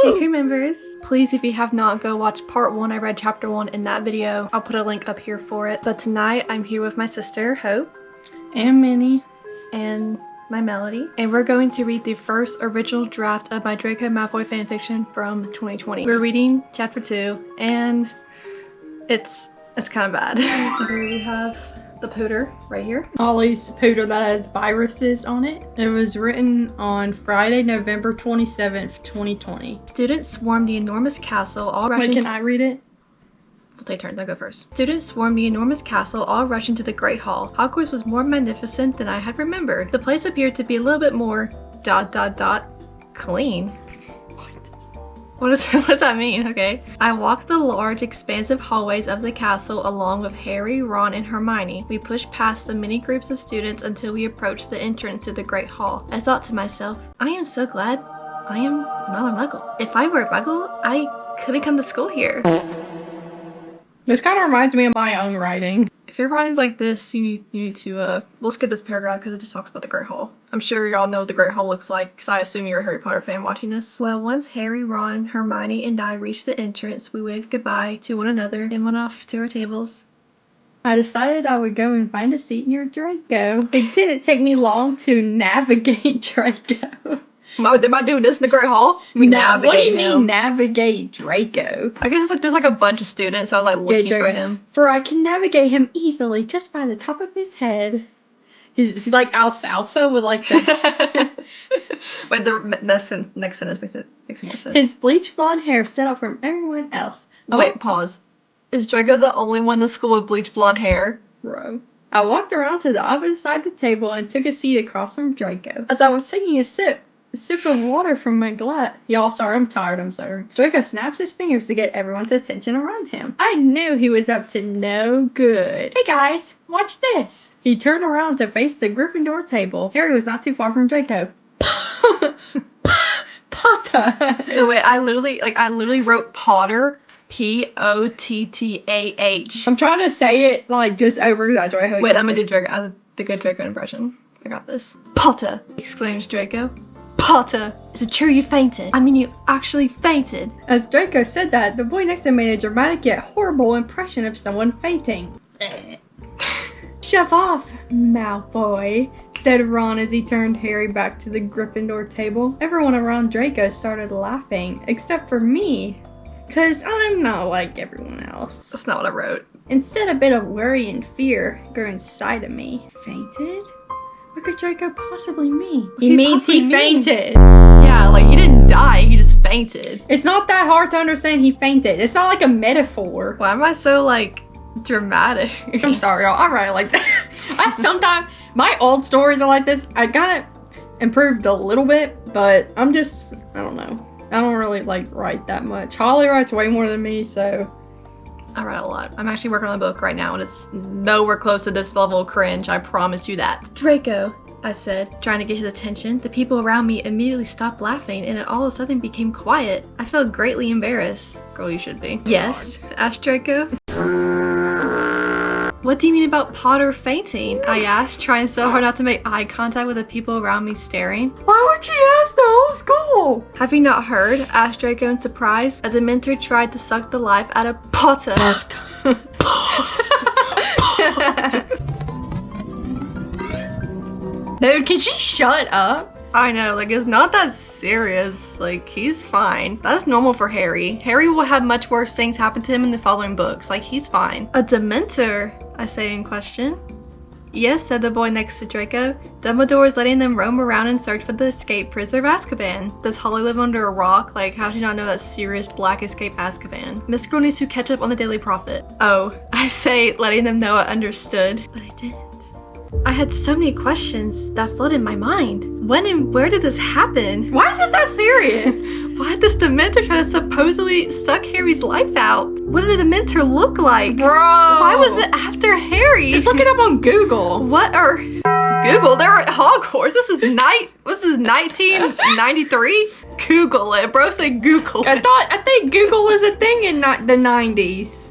Hey crew members, please if you have not, go watch part 1. I read chapter 1 in that video. I'll put a link up here for it. But tonight I'm here with my sister Hope and Minnie and my Melody, and we're going to read the first original draft of my Draco Malfoy fanfiction from 2020. We're reading chapter 2 and it's kind of bad. Here we have the pooter right here. Ollie's pooter that has viruses on it. It was written on Friday, November 27th, 2020. Students swarmed the enormous castle, all rushing. Wait, can I read it? We'll take turns, I'll go first. Students swarmed the enormous castle, all rushing to the Great Hall. Hogwarts was more magnificent than I had remembered. The place appeared to be a little bit more ... clean. What does that mean? Okay. I walked the large, expansive hallways of the castle along with Harry, Ron, and Hermione. We pushed past the many groups of students until we approached the entrance to the Great Hall. I thought to myself, I am so glad I am not a muggle. If I were a muggle, I couldn't come to school here. This kind of reminds me of my own writing. If your writing's like this, you need to, we'll skip this paragraph because it just talks about the Great Hall. I'm sure y'all know what the Great Hall looks like because I assume you're a Harry Potter fan watching this. Well, once Harry, Ron, Hermione, and I reached the entrance, we waved goodbye to one another and went off to our tables. I decided I would go and find a seat near Draco. It didn't take me long to navigate Draco. Am I doing this in the Great Hall? What do you mean navigate Draco? I guess there's like a bunch of students, so I was like looking for him. For I can navigate him easily just by the top of his head. He's like alfalfa with like the... Wait, the next sentence makes more sense. His bleach blonde hair stood out from everyone else. Wait, pause. Is Draco the only one in the school with bleach blonde hair? Bro. I walked around to the opposite side of the table and took a seat across from Draco. As I was taking a sip of water from my glass. Y'all, sorry, I'm tired, I'm sorry. Draco snaps his fingers to get everyone's attention around him. I knew he was up to no good. Hey guys, watch this. He turned around to face the Gryffindor table. Harry was not too far from Draco. Potter. No, wait, I literally wrote Potter. Pottah. I'm trying to say it like just over exaggerate. Wait, I'm gonna do Draco. The good Draco impression. I got this. Potter! Exclaims Draco. Potter! Is it true you fainted? I mean, you actually fainted. As Draco said that, the boy next to him made a dramatic yet horrible impression of someone fainting. Shove off, Malfoy, said Ron as he turned Harry back to the Gryffindor table. Everyone around Draco started laughing, except for me, because I'm not like everyone else. That's not what I wrote. Instead, a bit of worry and fear grew inside of me. Fainted? What could Draco possibly mean? He means he fainted. Yeah, like he didn't die, he just fainted. It's not that hard to understand he fainted. It's not like a metaphor. Why am I so like dramatic? I'm sorry, y'all. I write like that. Sometimes my old stories are like this. I got it improved a little bit, but I don't know. I don't really like write that much. Holly writes way more than me, so. I write a lot. I'm actually working on a book right now and it's nowhere close to this level of cringe, I promise you that. Draco, I said, trying to get his attention. The people around me immediately stopped laughing and it all of a sudden became quiet. I felt greatly embarrassed. Girl, you should be. Yes, asked Draco. What do you mean about Potter fainting? I asked, trying so hard not to make eye contact with the people around me staring. Why would she ask the whole school? Have you not heard? Asked Draco in surprise as a mentor tried to suck the life out of Potter. Dude, can she shut up? I know, like, it's not that serious. Like, he's fine. That's normal for Harry. Harry will have much worse things happen to him in the following books. Like, he's fine. A Dementor? I say in question. Yes, said the boy next to Draco. Dumbledore is letting them roam around and search for the escaped prisoner of Azkaban. Does Holly live under a rock? Like, how does she not know that Sirius Black escaped Azkaban? Miss Girl needs to catch up on the Daily Prophet. Oh, I say, letting them know I understood. But I didn't. I had so many questions that flooded my mind. When and where did this happen? Why is it that serious? Why did this Dementor try to supposedly suck Harry's life out? What did the Dementor look like? Bro! Why was it after Harry? Just look it up on Google. What are... Google? They're at Hogwarts. This is 1993? Google it. Bro, say Google it. I think Google was a thing in the 90s.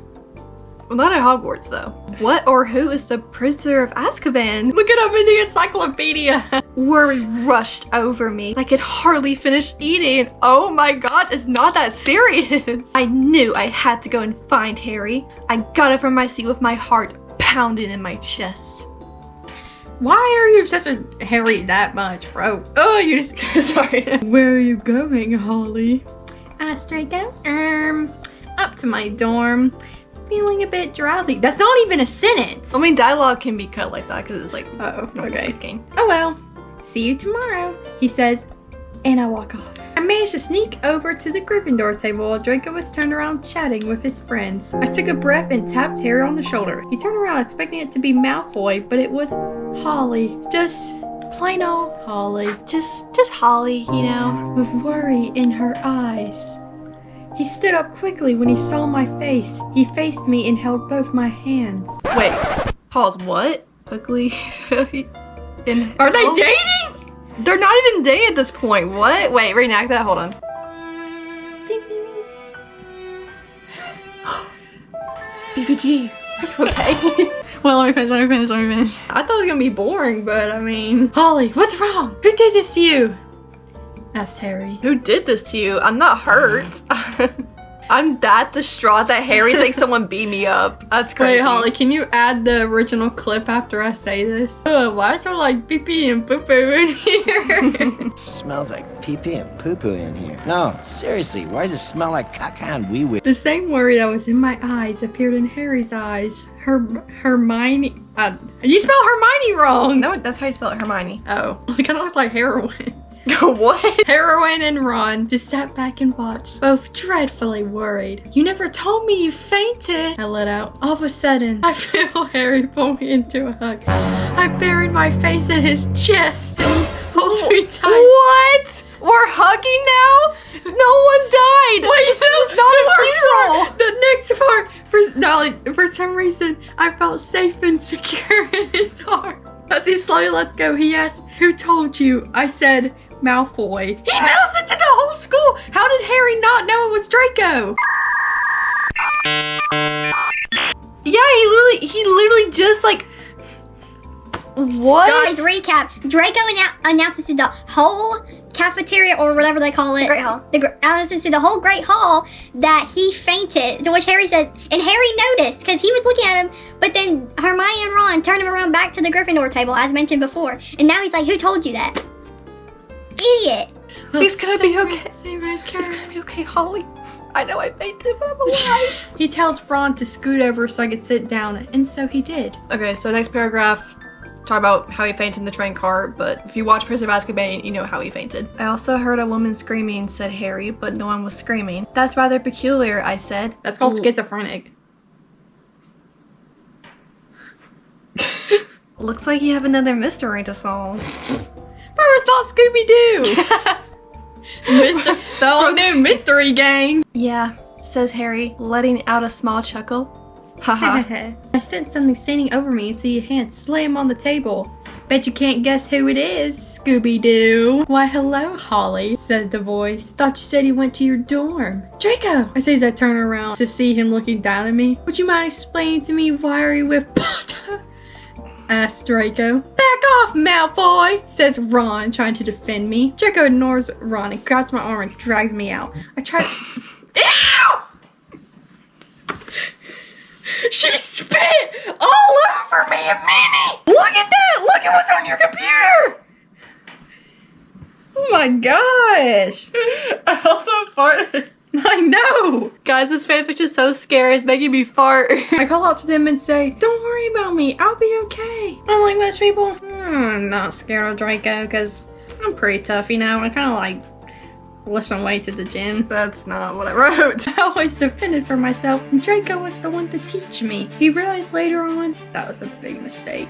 Well, not at Hogwarts, though. What or who is the prisoner of Azkaban? Look it up in the encyclopedia. Worry rushed over me. I could hardly finish eating. Oh my gosh, it's not that serious. I knew I had to go and find Harry. I got up from my seat with my heart pounding in my chest. Why are you obsessed with Harry that much, bro? Oh, you just... sorry. Where are you going, Holly? Asked Draco. Up to my dorm. Feeling a bit drowsy. That's not even a sentence. I mean, dialogue can be cut like that because it's like, Oh, normal okay. speaking. Oh well. See you tomorrow, he says, and I walk off. I managed to sneak over to the Gryffindor table while Draco was turned around chatting with his friends. I took a breath and tapped Harry on the shoulder. He turned around expecting it to be Malfoy, but it was Holly. Just plain old Holly. Just Holly, you know. With worry in her eyes. He stood up quickly when he saw my face. He faced me and held both my hands. Wait, pause, what? Quickly. Are they dating? They're not even dating at this point. What? Wait, reenact that. Hold on. BBG. Okay. Well, let me finish. I thought it was gonna be boring, but I mean... Holly, what's wrong? Who did this to you? Asked Harry. Who did this to you? I'm not hurt. I'm that distraught that Harry thinks someone beat me up. That's crazy. Wait, Holly, can you add the original clip after I say this? Ugh, why is there like pee-pee and poo-poo in here? Smells like pee-pee and poo-poo in here. No, seriously, why does it smell like caca and wee-wee? The same worry that was in my eyes appeared in Harry's eyes. Hermione... you spelled Hermione wrong! No, that's how you spell it, Hermione. Oh, it kind of looks like heroin. What? Heroin and Ron just sat back and watched, both dreadfully worried. You never told me you fainted, I let out. All of a sudden, I feel Harry pull me into a hug. I buried my face in his chest and he holds me tight. What? We're hugging now? No one died. Wait, this is not a funeral. The next part, for some reason, I felt safe and secure in his arms. As he slowly lets go, he asked, "Who told you?" I said, "Malfoy." He knows it to the whole school! How did Harry not know it was Draco? Yeah, he literally just like... What? Guys, recap. Draco announces to the whole cafeteria or whatever they call it. Great Hall. Announces to the whole Great Hall that he fainted. To which Harry said, and Harry noticed because he was looking at him. But then Hermione and Ron turned him around back to the Gryffindor table, as mentioned before. And now he's like, "Who told you that?" Idiot. He's gonna be okay. He's It's gonna be okay, Holly. I know I fainted, but I'm alive. He tells Ron to scoot over so I could sit down, and so he did. Okay, so next paragraph, talk about how he fainted in the train car, but if you watch Prisoner of Azkaban, you know how he fainted. I also heard a woman screaming, said Harry, but no one was screaming. That's rather peculiar, I said. That's called Ooh. schizophrenic. Looks like you have another mystery to solve. Bro, it's not Scooby-Doo! The whole new mystery gang! Yeah, says Harry, letting out a small chuckle. Haha. I sense something standing over me and see a hand slam on the table. Bet you can't guess who it is, Scooby-Doo. Why, hello, Holly, says the voice. Thought you said he went to your dorm. Draco, I say as I turn around to see him looking down at me. Would you mind explaining to me why are you with Potter? Asked Draco. Back off, Malfoy, says Ron, trying to defend me. Draco ignores Ron and grabs my arm and drags me out. I try to... Ew! She spit all over me and Minnie! Look at that! Look at what's on your computer! Oh my gosh! I also farted. I know! Guys, this fanfic is so scary, it's making me fart. I call out to them and say, "Don't worry about me, I'll be okay." Unlike most people, I'm not scared of Draco because I'm pretty tough, you know? I kind of like lifting weights at the gym. That's not what I wrote. I always depended for myself, and Draco was the one to teach me. He realized later on that was a big mistake.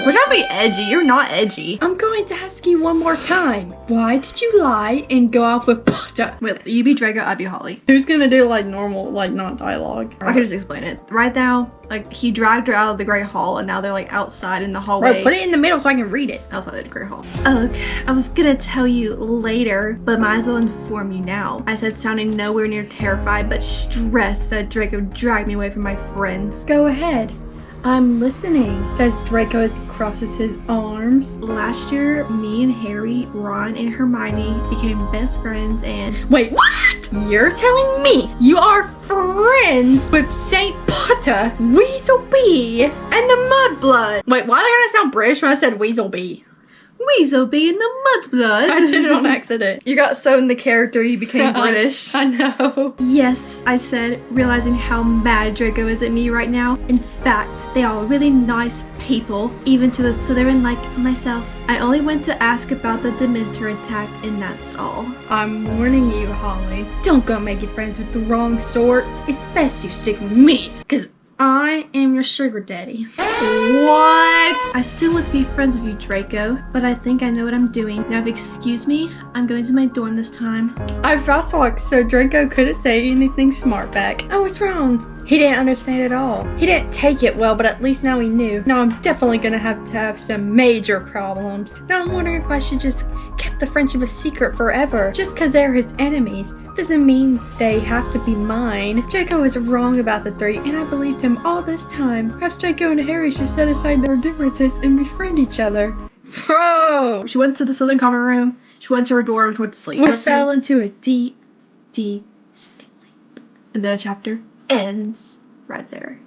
We're trying to be edgy. You're not edgy. I'm going to ask you one more time. Why did you lie and go off with Potter? Wait, you be Draco, I be Holly. Who's gonna do like normal, like not dialogue? I can just explain it. Right now, like he dragged her out of the Great Hall and now they're like outside in the hallway. Right, put it in the middle so I can read it. Outside the Great Hall. Ugh, I was gonna tell you later, but might as well inform you now. I said sounding nowhere near terrified, but stressed that Draco dragged me away from my friends. Go ahead. I'm listening, says Draco as he crosses his arms. Last year, me and Harry, Ron, and Hermione became best friends and... Wait, what? You're telling me you are friends with Saint Potter, Weaselby, and the Mudblood? Wait, why did I sound British when I said Weaselby? Weaselby in the Mudblood. I did it on accident. You got so in the character you became British. I know. Yes, I said, realizing how mad Draco is at me right now. In fact, they are really nice people, even to a Slytherin like myself. I only went to ask about the Dementor attack, and that's all. I'm warning you, Holly. Don't go making friends with the wrong sort. It's best you stick with me, because I am your sugar daddy. What? I still want to be friends with you, Draco, but I think I know what I'm doing. Now, if you excuse me, I'm going to my dorm this time. I fast walked so Draco couldn't say anything smart back. I was wrong. He didn't understand at all. He didn't take it well, but at least now he knew. Now I'm definitely gonna have some major problems. Now I'm wondering if I should just keep the friendship a secret forever. Just cause they're his enemies doesn't mean they have to be mine. Draco was wrong about the three, and I believed him all this time. Perhaps Draco and Harry should set aside their differences and befriend each other. Bro! She went to the Slytherin common room. She went to her dorm and went to sleep. We fell into a deep, deep sleep. And then a chapter ends right there.